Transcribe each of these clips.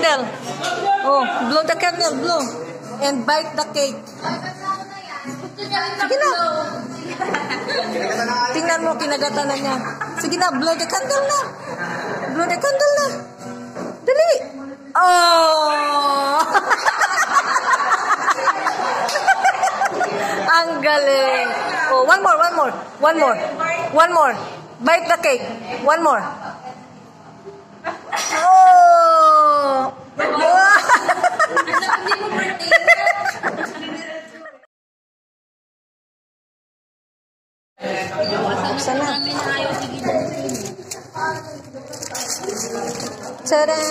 candle. Oh, blow the candle, blow. And bite the cake. Sige na. Tingnan mo, kinagatan na niya. Sige na, blow the candle na. Blow the candle na. Dali. Oh! Ang galing. Oh, one more. Bite the cake. One more. Oh! Buksan na. Tadaan!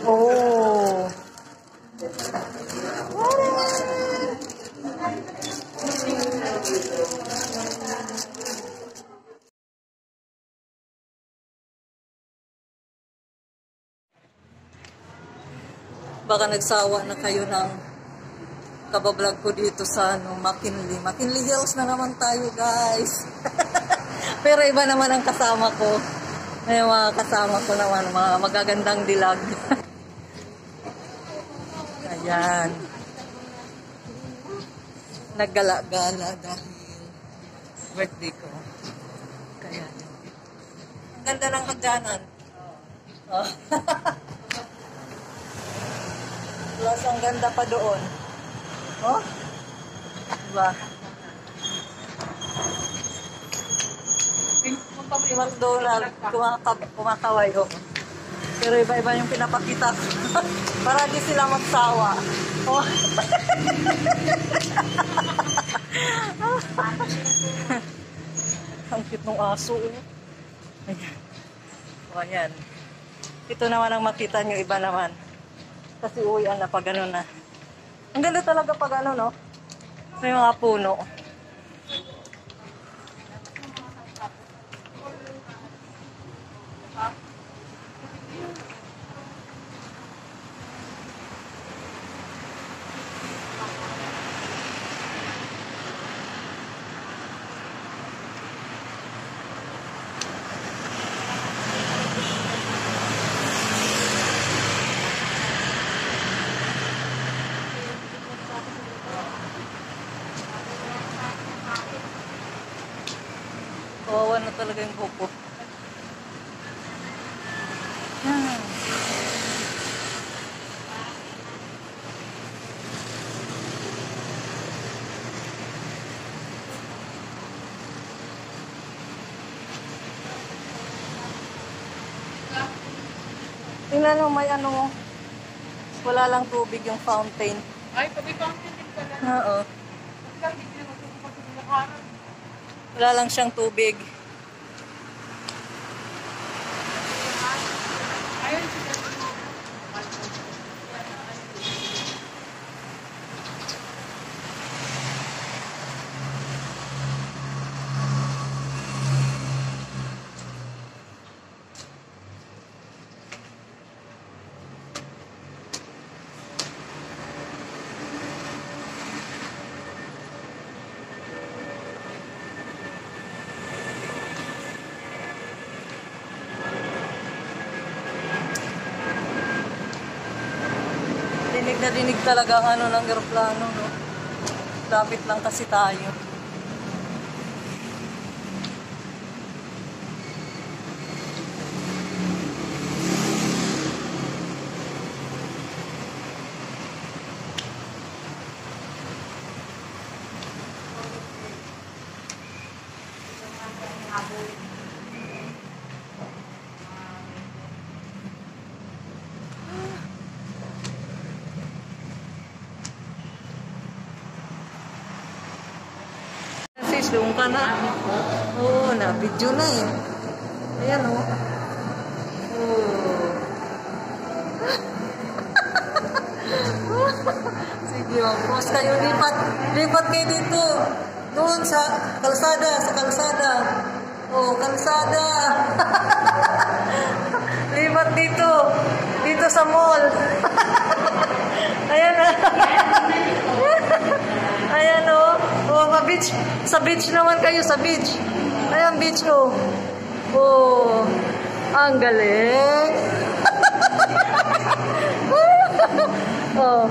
Oh! Baka nagsawa na kayo ng kabablog ko dito sa McKinley. McKinley Hills na naman tayo, guys. Pero iba naman ang kasama ko. May mga kasama ko naman, mga magagandang dilag. Ayan. Naggala-gala dahil birthday ko. Kaya. Ang ganda ng hagdanan. Oh. Plus, ang ganda pa doon. Oh? Diba? McDonald's, kumakaway, oh. Pero iba-iba yung pinapakita ko. Para di sila magsawa. Oh. Ang cute ng aso, oh. Ayan. O, ayan. Ito naman ang makita nyo, iba naman. Kasi uwian na pag ano na. Ang ganda talaga pag ano, no? May mga puno. Kawawa na talaga yung kuko. Yan. Tingnan mo, may ano, wala lang tubig yung fountain. Ay, tubig fountain din pala. Oo. Wala lang siyang tubig. Ayun, Dinig na dinig talaga ang ano ng aeroplano, no? Lapit lang kasi tayo. Zoom ka na. Oo, na-video na eh. Ayan o. Sige o, cross kayo. Lipat kayo dito. Doon sa kalsada, Oh, kalsada. Lipat dito. Dito sa mall. Ayan na. Ayan o. Oh, beach. Sa beach naman kayo, sa beach. Ayan, beach, oh. Oh, ang galing. Oh.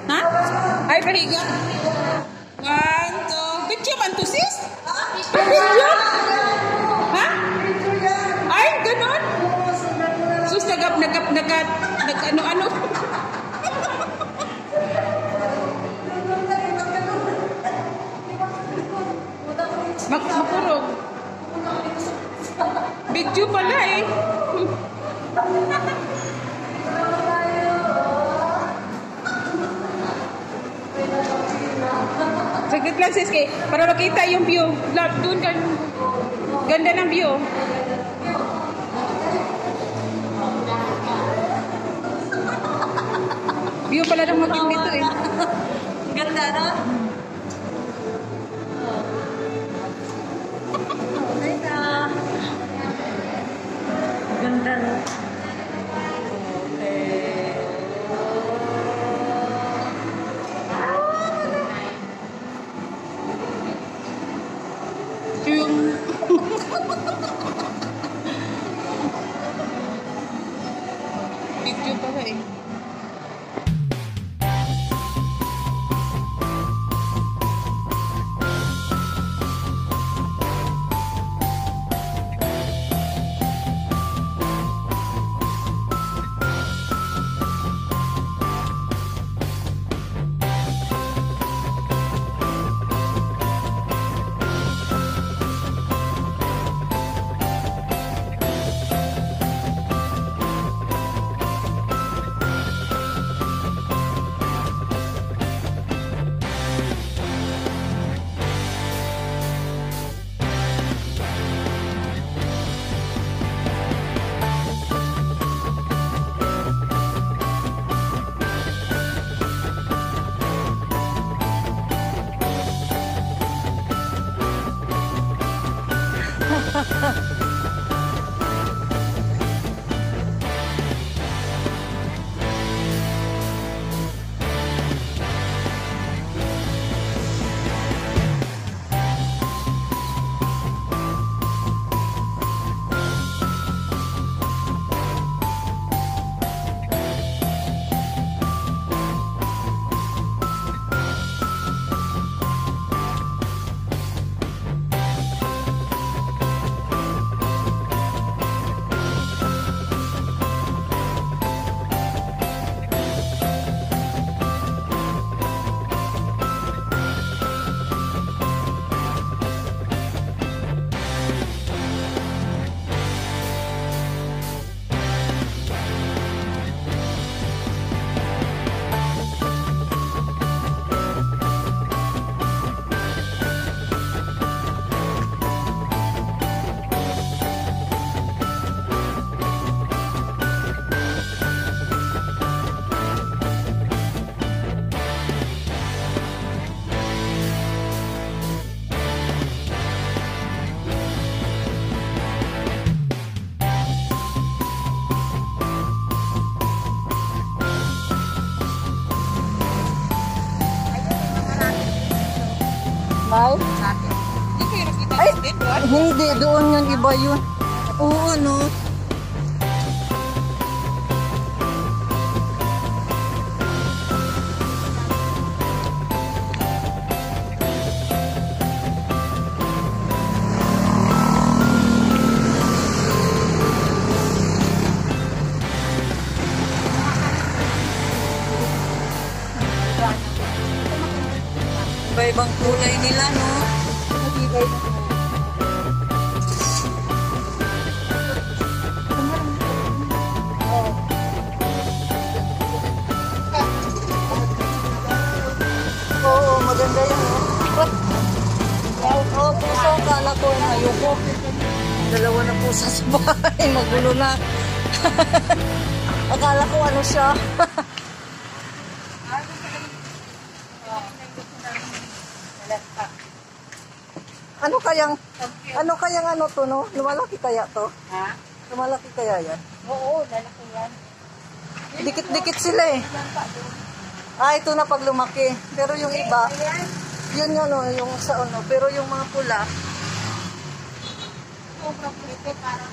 Ha? Ay, pahiga. 1, 2. Bityo man to, sis? Bityo? Ha? Ay, ganon? Sus, ano-ano? Makurog. Bityo pala eh. Saglit lang sis kay para makita yung view. Doon kan ganda ng view. View pala ng makit dito eh. Ganda, no? Okay na. Ganda, no? Yung video pala eh. May? Hindi kayo nakita Ay! natin, doon? Hindi, doon yung iba yun. Oo, no? Iba-ibang kulay nila, no? Oo, maganda yan, no? Oo, puso, kala ko na ayoko. Dalawa na pusa sa bahay, magulo na. Akala ko ano siya. Ano kayang ano to, no? Lumalaki kaya to? Ha? Lumalaki kaya yan? Oo, lalaki yan. Dikit-dikit sila eh. Ah, ito na pag lumaki. Pero yung iba, yun yun, no, yung sa ano. Pero yung mga pula, Sobrang pulitin, parang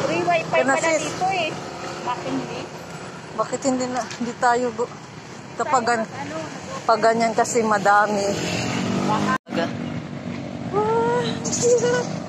free wifi Kaya pala sis. dito eh. Bakit hindi? bakit hindi tayo kapag Ano? pag ganyan kasi madami. Baka. Ah,